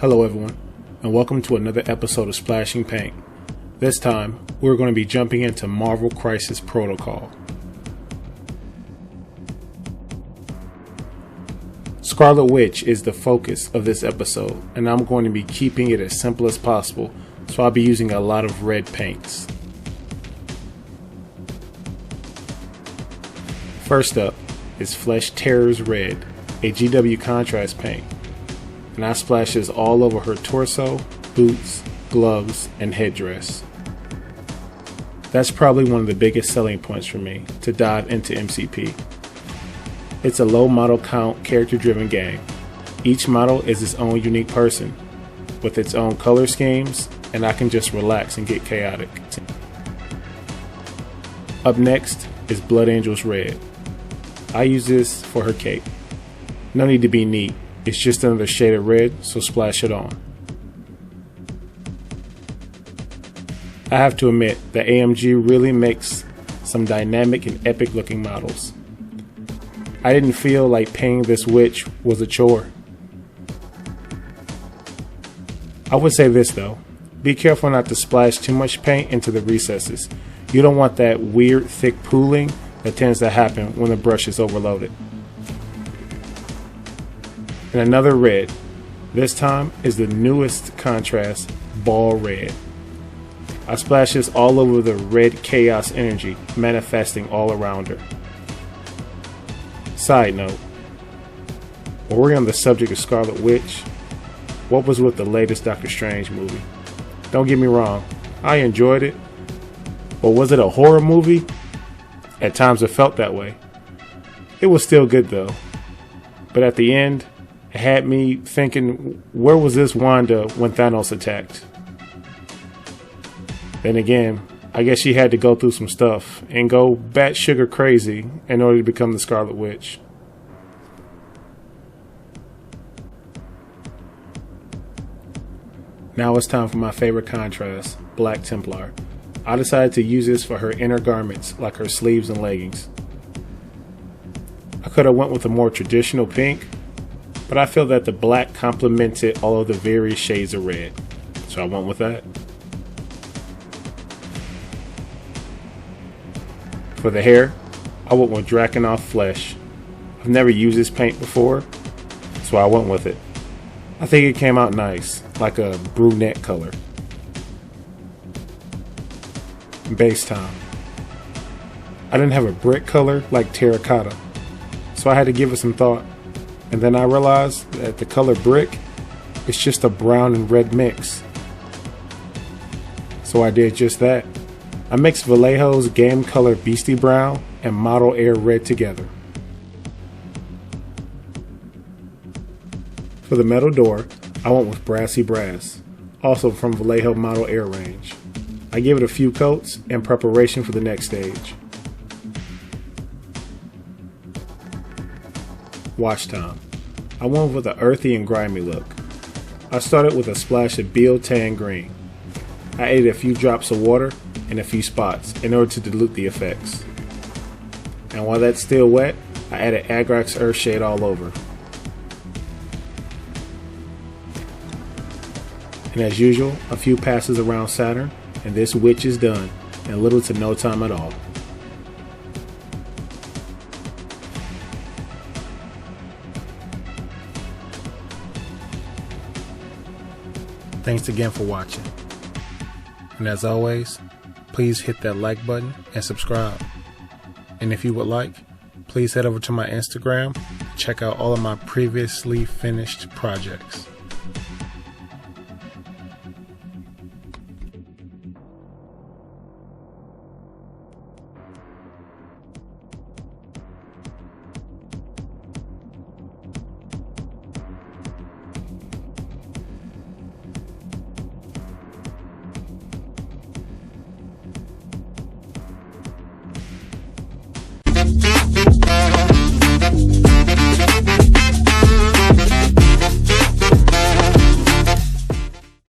Hello everyone, and welcome to another episode of Splashing Paint. This time, we're going to be jumping into Marvel Crisis Protocol. Scarlet Witch is the focus of this episode, and I'm going to be keeping it as simple as possible, so I'll be using a lot of red paints. First up is Flesh Terrors Red, a GW contrast paint, and I splash this all over her torso, boots, gloves, and headdress. That's probably one of the biggest selling points for me to dive into MCP. It's a low model count, character driven game. Each model is its own unique person, with its own color schemes, and I can just relax and get chaotic. Up next is Blood Angels Red. I use this for her cape. No need to be neat, it's just another shade of red, so splash it on. I have to admit that AMG really makes some dynamic and epic looking models. I didn't feel like painting this witch was a chore. I would say this though, be careful not to splash too much paint into the recesses. You don't want that weird thick pooling that tends to happen when the brush is overloaded. And another red, this time is the newest contrast, BaaL Red. I splash this all over the red chaos energy manifesting all around her. Side note, while we're on the subject of Scarlet Witch, what was with the latest Doctor Strange movie? Don't get me wrong, I enjoyed it, but was it a horror movie? At times it felt that way. It was still good though, but at the end, it had me thinking, where was this Wanda when Thanos attacked? Then again, I guess she had to go through some stuff and go batshit crazy in order to become the Scarlet Witch. Now it's time for my favorite contrast, Black Templar. I decided to use this for her inner garments, like her sleeves and leggings. I could have went with a more traditional pink, but I feel that the black complemented all of the various shades of red, so I went with that. For the hair, I went with Darkoath Flesh. I've never used this paint before, so I went with it. I think it came out nice, like a brunette color. Base time. I didn't have a brick color like terracotta, so I had to give it some thought. And then I realized that the color brick is just a brown and red mix. So I did just that. I mixed Vallejo's game color Beasty brown and Model Air red together. For the metal door, I went with Brassy brass, also from Vallejo Model Air range. I gave it a few coats in preparation for the next stage. Wash time. I went with an earthy and grimy look. I started with a splash of Biel-Tan Green. I added a few drops of water in a few spots in order to dilute the effects. And while that's still wet, I added Agrax Earthshade all over. And as usual, a few passes around Saturn, and this witch is done in little to no time at all. Thanks again for watching. And as always, please hit that like button and subscribe. And if you would like, please head over to my Instagram to check out all of my previously finished projects.